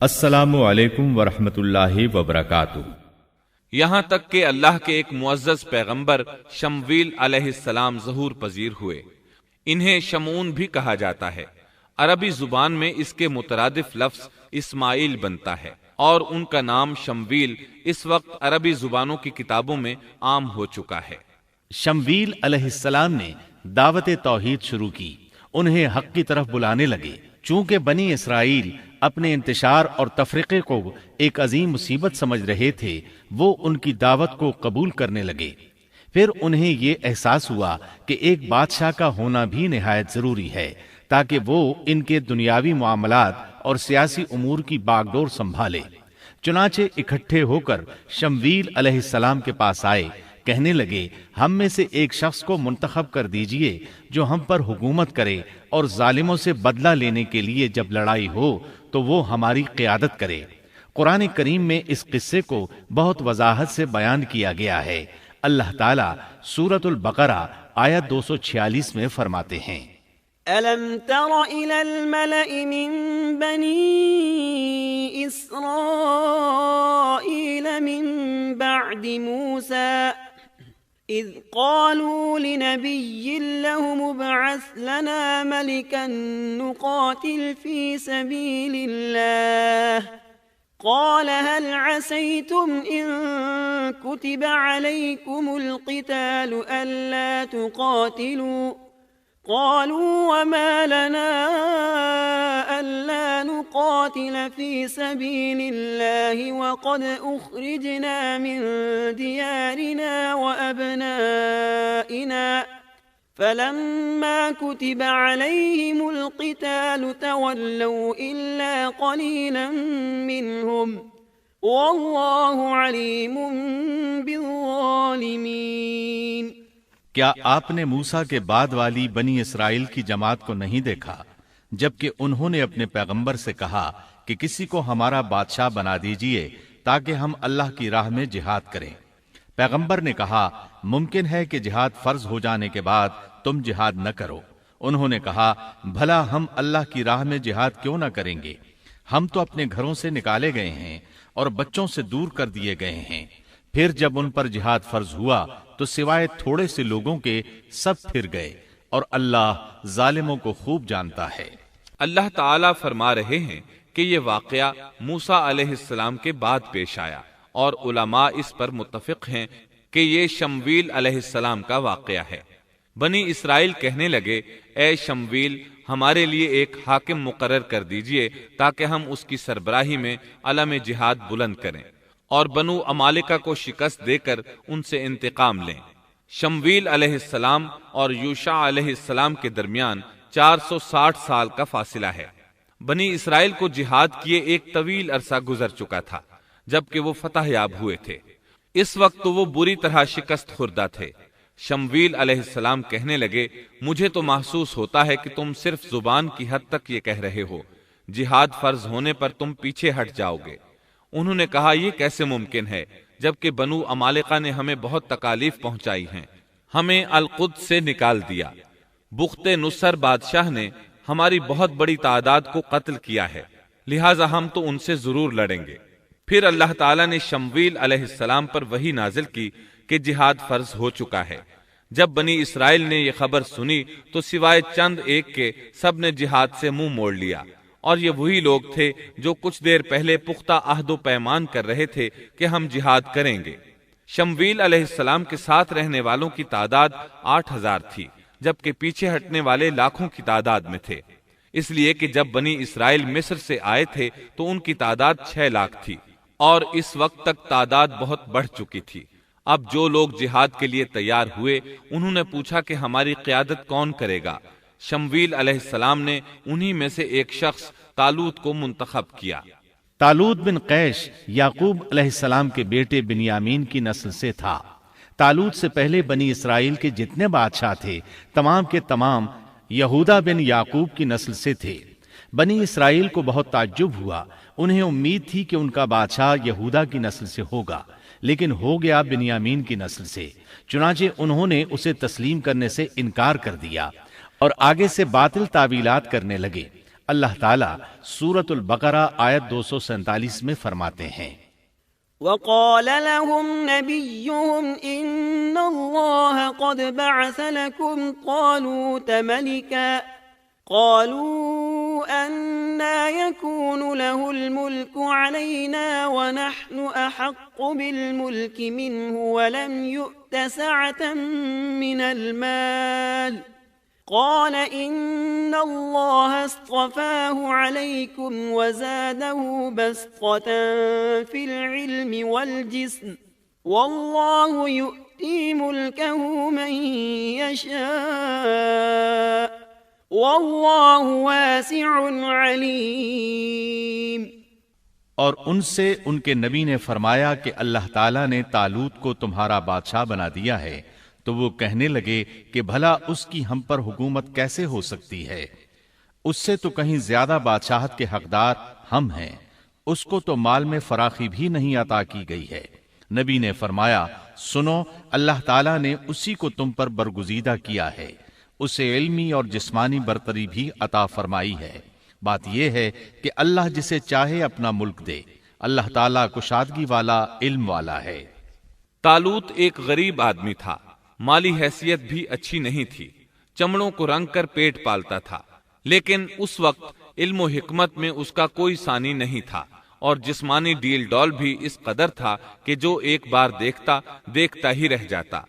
السلام علیکم ورحمۃ اللہ وبرکاتہ۔ یہاں تک کہ اللہ کے ایک معزز پیغمبر شمویل علیہ السلام ظہور پذیر ہوئے۔ انہیں شمعون بھی کہا جاتا ہے۔ عربی زبان میں اس کے مترادف لفظ اسماعیل بنتا ہے، اور ان کا نام شمویل اس وقت عربی زبانوں کی کتابوں میں عام ہو چکا ہے۔ شمویل علیہ السلام نے دعوت توحید شروع کی، انہیں حق کی طرف بلانے لگے۔ چونکہ بنی اسرائیل اپنے انتشار اور تفرقے کو ایک عظیم مصیبت سمجھ رہے تھے، وہ ان کی دعوت کو قبول کرنے لگے۔ پھر انہیں یہ احساس ہوا کہ ایک بادشاہ کا ہونا بھی نہایت ضروری ہے، تاکہ وہ ان کے دنیاوی معاملات اور سیاسی امور کی باغ ڈور سنبھالے۔ چنانچہ اکٹھے ہو کر شمویل علیہ السلام کے پاس آئے، کہنے لگے، ہم میں سے ایک شخص کو منتخب کر دیجئے جو ہم پر حکومت کرے، اور ظالموں سے بدلہ لینے کے لیے جب لڑائی ہو تو وہ ہماری قیادت کرے۔ قرآن کریم میں اس قصے کو بہت وضاحت سے بیان کیا گیا ہے۔ اللہ تعالیٰ سورۃ البقرہ آیت 246 میں فرماتے ہیں، أَلَمْ تَرَ إِلَى الْمَلَإِ مِن بَنِي إِسْرَائِيلَ مِن بَعْدِ مُوسَىٰ إِذْ قَالُوا لِنَبِيٍّ لَهُمُ ابْعَثْ لَنَا مَلِكًا نُقَاتِلْ فِي سَبِيلِ اللَّهِ قَالَ هَلْ عَسَيْتُمْ إِن كُتِبَ عَلَيْكُمُ الْقِتَالُ أَلَّا تُقَاتِلُوا قالوا وما لنا ألا نقاتل في سبيل الله وقد أخرجنا من ديارنا وأبنائنا فلما كتب عليهم القتال تولوا إلا قليلا منهم والله عليم بالظالمين۔ کیا آپ نے موسیٰ کے بعد والی بنی اسرائیل کی جماعت کو نہیں دیکھا جبکہ انہوں نے اپنے پیغمبر سے کہا کہ کسی کو ہمارا بادشاہ بنا دیجئے تاکہ ہم اللہ کی راہ میں جہاد کریں؟ پیغمبر نے کہا، ممکن ہے کہ جہاد فرض ہو جانے کے بعد تم جہاد نہ کرو۔ انہوں نے کہا، بھلا ہم اللہ کی راہ میں جہاد کیوں نہ کریں گے؟ ہم تو اپنے گھروں سے نکالے گئے ہیں اور بچوں سے دور کر دیے گئے ہیں۔ پھر جب ان پر جہاد فرض ہوا تو سوائے تھوڑے سے لوگوں کے سب پھر گئے، اور اللہ ظالموں کو خوب جانتا ہے۔ اللہ تعالیٰ فرما رہے ہیں کہ یہ واقعہ موسیٰ علیہ السلام کے بعد پیش آیا، اور علماء اس پر متفق ہیں کہ یہ شمویل علیہ السلام کا واقعہ ہے۔ بنی اسرائیل کہنے لگے، اے شمویل، ہمارے لیے ایک حاکم مقرر کر دیجئے تاکہ ہم اس کی سربراہی میں علم جہاد بلند کریں اور بنو عمالقہ کو شکست دے کر ان سے انتقام لیں۔ شمویل علیہ السلام اور یوشع علیہ السلام کے درمیان 460 سال کا فاصلہ ہے۔ بنی اسرائیل کو جہاد کیے ایک طویل عرصہ گزر چکا تھا جبکہ وہ فتح یاب ہوئے تھے۔ اس وقت تو وہ بری طرح شکست خوردہ تھے۔ شمویل علیہ السلام کہنے لگے، مجھے تو محسوس ہوتا ہے کہ تم صرف زبان کی حد تک یہ کہہ رہے ہو، جہاد فرض ہونے پر تم پیچھے ہٹ جاؤ گے۔ انہوں نے کہا، یہ کیسے ممکن ہے جبکہ بنو عمالقہ نے ہمیں بہت تکالیف پہنچائی ہیں، ہمیں القدس سے نکال دیا۔ بخت نصر بادشاہ نے ہماری بہت بڑی تعداد کو قتل کیا ہے، لہٰذا ہم تو ان سے ضرور لڑیں گے۔ پھر اللہ تعالیٰ نے شمویل علیہ السلام پر وحی نازل کی کہ جہاد فرض ہو چکا ہے۔ جب بنی اسرائیل نے یہ خبر سنی تو سوائے چند ایک کے سب نے جہاد سے منہ موڑ لیا، اور یہ وہی لوگ تھے جو کچھ دیر پہلے پختہ عہد و پیمان کر رہے تھے کہ ہم جہاد کریں گے۔ شمویل علیہ السلام کے ساتھ رہنے والوں کی تعداد 8000 تھی، جبکہ پیچھے ہٹنے والے لاکھوں کی تعداد میں تھے، اس لیے کہ جب بنی اسرائیل مصر سے آئے تھے تو ان کی تعداد 6 لاکھ تھی، اور اس وقت تک تعداد بہت بڑھ چکی تھی۔ اب جو لوگ جہاد کے لیے تیار ہوئے انہوں نے پوچھا کہ ہماری قیادت کون کرے گا؟ شمویل علیہ السلام نے انہی میں سے ایک شخص طالوت کو منتخب کیا۔ طالوت بن قیش یعقوب علیہ السلام کے بیٹے بنیامین کی نسل سے تھا۔ طالوت سے پہلے بنی اسرائیل کے جتنے بادشاہ تھے تمام کے تمام یہودا بن یعقوب کی نسل سے تھے۔ بنی اسرائیل کو بہت تعجب ہوا، انہیں امید تھی کہ ان کا بادشاہ یہودا کی نسل سے ہوگا، لیکن ہو گیا بنیامین کی نسل سے۔ چنانچہ انہوں نے اسے تسلیم کرنے سے انکار کر دیا اور آگے سے باطل تعویلات کرنے لگے۔ اللہ تعالیٰ سورۃ البقرہ آیت 247 میں فرماتے ہیں، وقال لهم نبيهم إن الله قد بعث لكم طالوت ملكا قالوا أنا يكون له الملك علينا ونحن أحق بالملك منه ولم يؤت سعة من المال قال إن الله اصطفاه عليكم وزاده بسطة في العلم والجسم والله يؤتي ملكه من يشاء والله واسع عليم۔ اور ان سے ان کے نبی نے فرمایا کہ اللہ تعالیٰ نے طالوت کو تمہارا بادشاہ بنا دیا ہے، تو وہ کہنے لگے کہ بھلا اس کی ہم پر حکومت کیسے ہو سکتی ہے؟ اس سے تو کہیں زیادہ بادشاہت کے حقدار ہم ہیں، اس کو تو مال میں فراخی بھی نہیں عطا کی گئی ہے۔ نبی نے فرمایا، سنو، اللہ تعالیٰ نے اسی کو تم پر برگزیدہ کیا ہے، اسے علمی اور جسمانی برتری بھی عطا فرمائی ہے۔ بات یہ ہے کہ اللہ جسے چاہے اپنا ملک دے، اللہ تعالیٰ کشادگی والا، علم والا ہے۔ طالوت ایک غریب آدمی تھا، مالی حیثیت بھی اچھی نہیں تھی، چمڑوں کو رنگ کر پیٹ پالتا تھا، لیکن اس وقت علم و حکمت میں اس کا کوئی ثانی نہیں تھا، اور جسمانی ڈیل ڈول بھی اس قدر تھا کہ جو ایک بار دیکھتا ہی رہ جاتا۔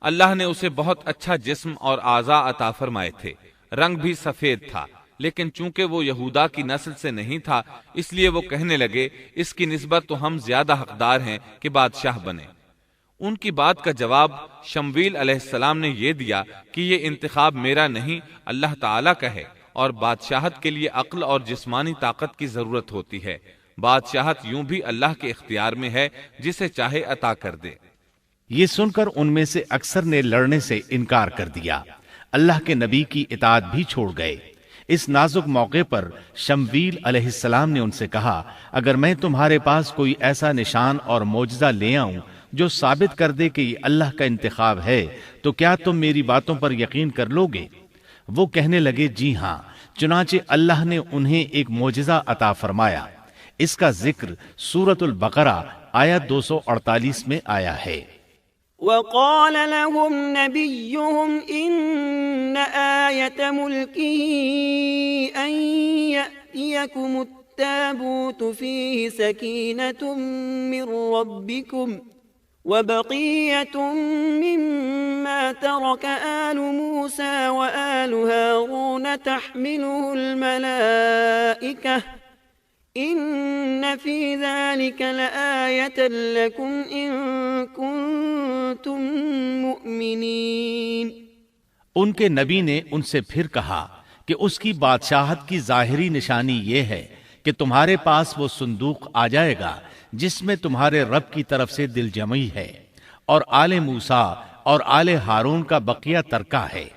اللہ نے اسے بہت اچھا جسم اور اعضاء عطا فرمائے تھے، رنگ بھی سفید تھا، لیکن چونکہ وہ یہودا کی نسل سے نہیں تھا، اس لیے وہ کہنے لگے اس کی نسبت تو ہم زیادہ حقدار ہیں کہ بادشاہ بنے۔ ان کی بات کا جواب شمویل علیہ السلام نے یہ دیا کہ یہ انتخاب میرا نہیں، اللہ تعالیٰ کا ہے، اور بادشاہت کے لیے عقل اور جسمانی طاقت کی ضرورت ہوتی ہے۔ بادشاہت یوں بھی اللہ کے اختیار میں ہے، جسے چاہے عطا کر دے۔ یہ سن کر ان میں سے اکثر نے لڑنے سے انکار کر دیا، اللہ کے نبی کی اطاعت بھی چھوڑ گئے۔ اس نازک موقع پر شمویل علیہ السلام نے ان سے کہا، اگر میں تمہارے پاس کوئی ایسا نشان اور معجزہ لے آؤں جو ثابت کر دے کہ یہ اللہ کا انتخاب ہے، تو کیا تم میری باتوں پر یقین کر لو گے؟ وہ کہنے لگے، جی ہاں۔ چنانچہ اللہ نے انہیں ایک معجزہ عطا فرمایا۔ اس کا ذکر سورۃ البقرہ آیت 248 میں آیا ہے۔ وقال لهم نبيهم إن آية ملكه أن يأتيكم التابوت فيه سكينة من ربكم وبقية مما ترك آل موسى وآل هارون تحمله الملائكة إن في ذلك لآية لكم إن كنتم مؤمنين۔ ان کے نبی نے ان سے پھر کہا کہ اس کی بادشاہت کی ظاہری نشانی یہ ہے کہ تمہارے پاس وہ صندوق آ جائے گا جس میں تمہارے رب کی طرف سے دل جمعی ہے، اور آل موسیٰ اور آل ہارون کا بقیہ ترکہ ہے،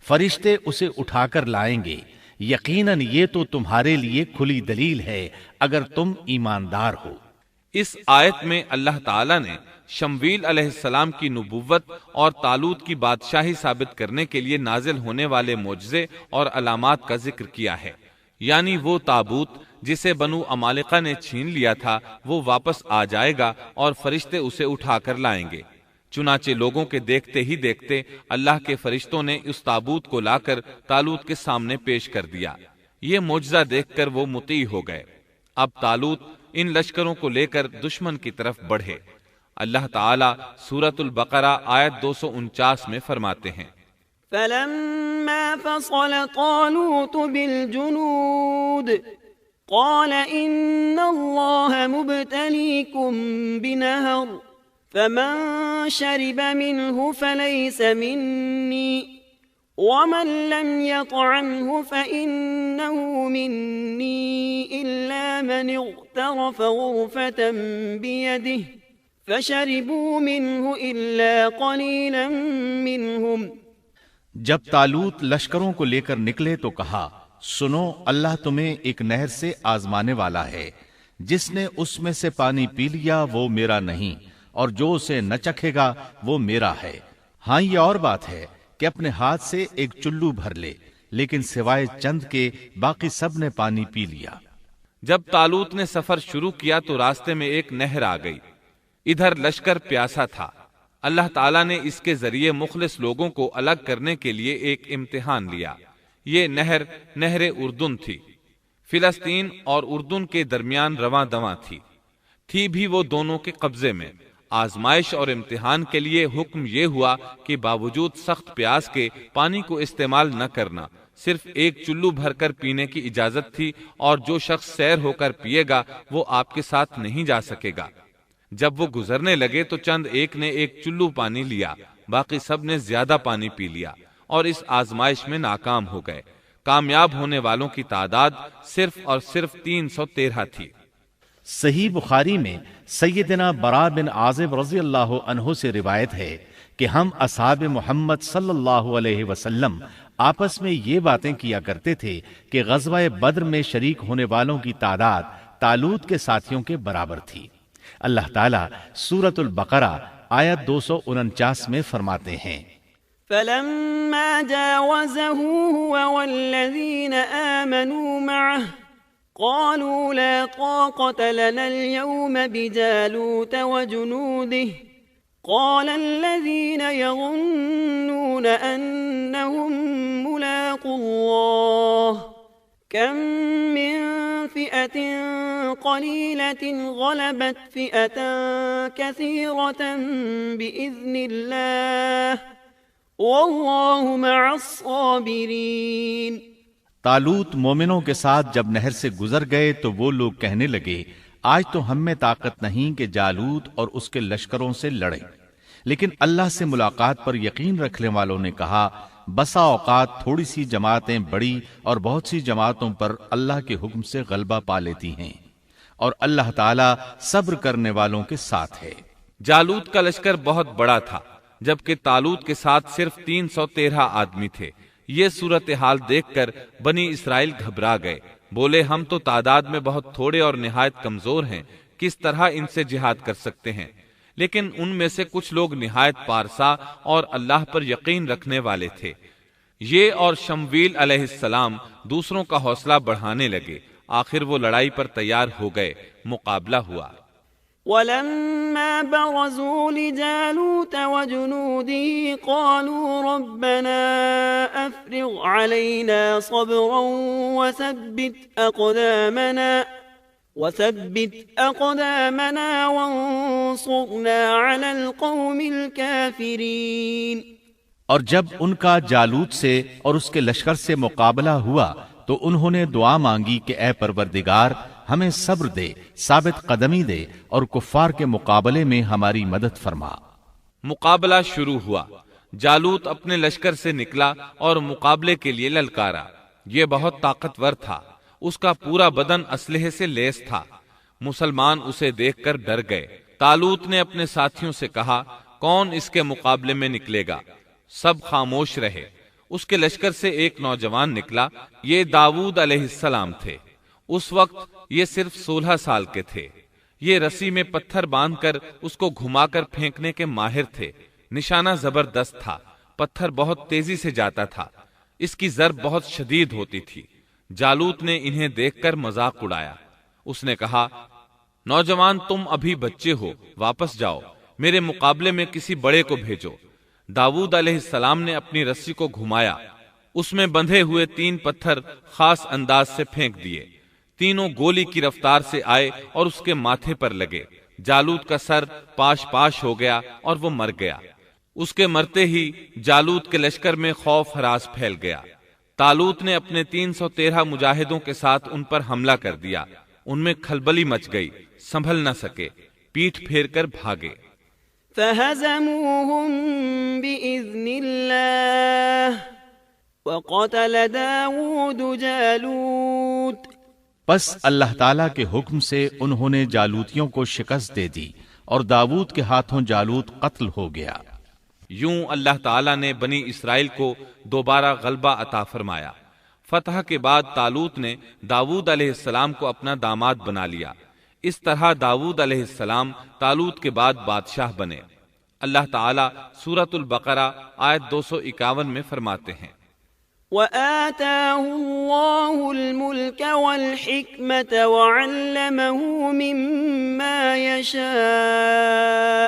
فرشتے اسے اٹھا کر لائیں گے۔ یقیناً یہ تو تمہارے لیے کھلی دلیل ہے اگر تم ایماندار ہو۔ اس آیت میں اللہ تعالیٰ نے شمویل علیہ السلام کی نبوت اور طالوت کی بادشاہی ثابت کرنے کے لیے نازل ہونے والے معجزے اور علامات کا ذکر کیا ہے، یعنی وہ تابوت جسے بنو عمالقہ نے چھین لیا تھا وہ واپس آ جائے گا اور فرشتے اسے اٹھا کر لائیں گے۔ چنانچہ لوگوں کے دیکھتے ہی دیکھتے اللہ کے فرشتوں نے اس تابوت کو لا کر طالوت کے سامنے پیش کر دیا۔ یہ معجزہ دیکھ کر وہ مطیع ہو گئے۔ اب طالوت ان لشکروں کو لے کر دشمن کی طرف بڑھے۔ اللہ تعالیٰ سورۃ البقرہ آیت 249 میں فرماتے ہیں، فلما فصل طالوت بالجنود قال إن الله مبتليكم بنهر فمن شرب منه فليس مني ومن لم يطعمه فإنه مني إلا من اغترف غرفة بيده فشربوا منه إلا قليلا منهم۔ جب طالوت لشکروں کو لے کر نکلے تو کہا، سنو، اللہ تمہیں ایک نہر سے آزمانے والا ہے، جس نے اس میں سے پانی پی لیا وہ میرا نہیں، اور جو اسے نہ چکھے گا وہ میرا ہے۔ ہاں، یہ اور بات ہے کہ اپنے ہاتھ سے ایک چلو بھر لے، لیکن سوائے چند کے باقی سب نے پانی پی لیا۔ جب طالوت نے سفر شروع کیا تو راستے میں ایک نہر آ گئی، ادھر لشکر پیاسا تھا۔ اللہ تعالیٰ نے اس کے ذریعے مخلص لوگوں کو الگ کرنے کے لیے ایک امتحان لیا۔ یہ نہر اردن تھی، فلسطین اور اردن کے درمیان رواں دواں تھی بھی وہ دونوں کے قبضے میں۔ آزمائش اور امتحان کے لیے حکم یہ ہوا کہ باوجود سخت پیاس کے پانی کو استعمال نہ کرنا، صرف ایک چلو بھر کر پینے کی اجازت تھی، اور جو شخص سیر ہو کر پیے گا وہ آپ کے ساتھ نہیں جا سکے گا۔ جب وہ گزرنے لگے تو چند ایک نے ایک چلو پانی لیا، باقی سب نے زیادہ پانی پی لیا اور اس آزمائش میں ناکام ہو گئے۔ کامیاب ہونے والوں کی تعداد صرف اور صرف 313 تھی۔ صحیح بخاری میں سیدنا برا بن عازب رضی اللہ عنہ سے روایت ہے کہ ہم اصحاب محمد صلی اللہ علیہ وسلم آپس میں یہ باتیں کیا کرتے تھے کہ غزوہ بدر میں شریک ہونے والوں کی تعداد طالوت کے ساتھیوں کے برابر تھی۔ اللہ تعالیٰ سورۃ البقرہ آیت 249 میں فرماتے ہیں، فلما جاوزه هو والذين آمنوا معه قالوا لا طاقة لنا اليوم بجالوت وجنوده قال الذين يظنون أنهم ملاقو الله كم من فئة قليلة غلبت فئة كثيرة بإذن الله واللہ مع الصابرین۔ طالوت مومنوں کے ساتھ جب نہر سے گزر گئے تو وہ لوگ کہنے لگے، آج تو ہم میں طاقت نہیں کہ جالوت اور اس کے لشکروں سے لڑیں، لیکن اللہ سے ملاقات پر یقین رکھنے والوں نے کہا، بسا اوقات تھوڑی سی جماعتیں بڑی اور بہت سی جماعتوں پر اللہ کے حکم سے غلبہ پا لیتی ہیں، اور اللہ تعالیٰ صبر کرنے والوں کے ساتھ ہے۔ جالوت کا لشکر بہت بڑا تھا، جبکہ طالوت کے ساتھ صرف 313 آدمی تھے۔ یہ صورتحال دیکھ کر بنی اسرائیل گھبرا گئے، بولے ہم تو تعداد میں بہت تھوڑے اور نہایت کمزور ہیں، کس طرح ان سے جہاد کر سکتے ہیں؟ لیکن ان میں سے کچھ لوگ نہایت پارسا اور اللہ پر یقین رکھنے والے تھے۔ یہ اور شمویل علیہ السلام دوسروں کا حوصلہ بڑھانے لگے، آخر وہ لڑائی پر تیار ہو گئے، مقابلہ ہوا۔ ولما برزوا لجالوت وجنوده قالوا ربنا أفرغ علينا صبرا وثبت أقدامنا وانصرنا على القوم الكافرين۔ اور جب ان کا جالوت سے اور اس کے لشکر سے مقابلہ ہوا تو انہوں نے دعا مانگی کہ اے پروردگار ہمیں صبر دے، ثابت قدمی دے اور کفار کے مقابلے میں ہماری مدد فرما۔ مقابلہ شروع ہوا۔ جالوت اپنے لشکر سے نکلا اور مقابلے کے لیے للکارا۔ یہ بہت طاقتور تھا، اس کا پورا بدن اسلحے سے لیس تھا۔ مسلمان اسے دیکھ کر ڈر گئے۔ طالوت نے اپنے ساتھیوں سے کہا، کون اس کے مقابلے میں نکلے گا؟ سب خاموش رہے۔ اس کے لشکر سے ایک نوجوان نکلا، یہ داؤد علیہ السلام تھے۔ اس وقت یہ صرف 16 سال کے تھے۔ یہ رسی میں پتھر باندھ کر اس کو گھما کر پھینکنے کے ماہر تھے۔ نشانہ زبردست تھا، پتھر بہت تیزی سے جاتا تھا، اس کی ضرب بہت شدید ہوتی تھی۔ جالوت نے انہیں دیکھ کر مذاق اڑایا۔ اس نے کہا، نوجوان تم ابھی بچے ہو، واپس جاؤ، میرے مقابلے میں کسی بڑے کو بھیجو۔ داؤد علیہ السلام نے اپنی رسی کو گھمایا، اس میں بندھے ہوئے 3 پتھر خاص انداز سے پھینک دیے۔ تینوں گولی کی رفتار سے آئے اور اس کے ماتھے پر لگے۔ جالوت کا سر پاش پاش ہو گیا اور وہ مر گیا۔ اس کے مرتے ہی جالوت کے لشکر میں خوف ہراس پھیل گیا۔ طالوت نے اپنے 313 مجاہدوں کے ساتھ ان پر حملہ کر دیا۔ ان میں کھلبلی مچ گئی، سنبھل نہ سکے، پیٹھ پھیر کر بھاگے۔ فہزموہم بإذن اللہ وقتل داود جالوت۔ پس اللہ تعالیٰ کے حکم سے انہوں نے جالوتیوں کو شکست دے دی اور داود کے ہاتھوں جالوت قتل ہو گیا۔ یوں اللہ تعالیٰ نے بنی اسرائیل کو دوبارہ غلبہ عطا فرمایا۔ فتح کے بعد طالوت نے داود علیہ السلام کو اپنا داماد بنا لیا۔ اس طرح داود علیہ السلام طالوت کے بعد بادشاہ بنے۔ اللہ تعالیٰ سورۃ البقرہ آیت 251 میں فرماتے ہیں، وآتاه الله الملك والحكمة وعلمه مما يشاء،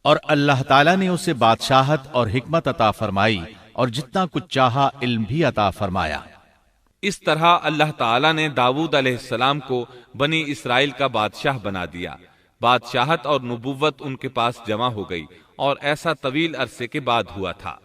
اور اللہ تعالیٰ نے اسے بادشاہت اور حکمت عطا فرمائی اور جتنا کچھ چاہا علم بھی عطا فرمایا۔ اس طرح اللہ تعالیٰ نے داؤد علیہ السلام کو بنی اسرائیل کا بادشاہ بنا دیا۔ بادشاہت اور نبوت ان کے پاس جمع ہو گئی، اور ایسا طویل عرصے کے بعد ہوا تھا۔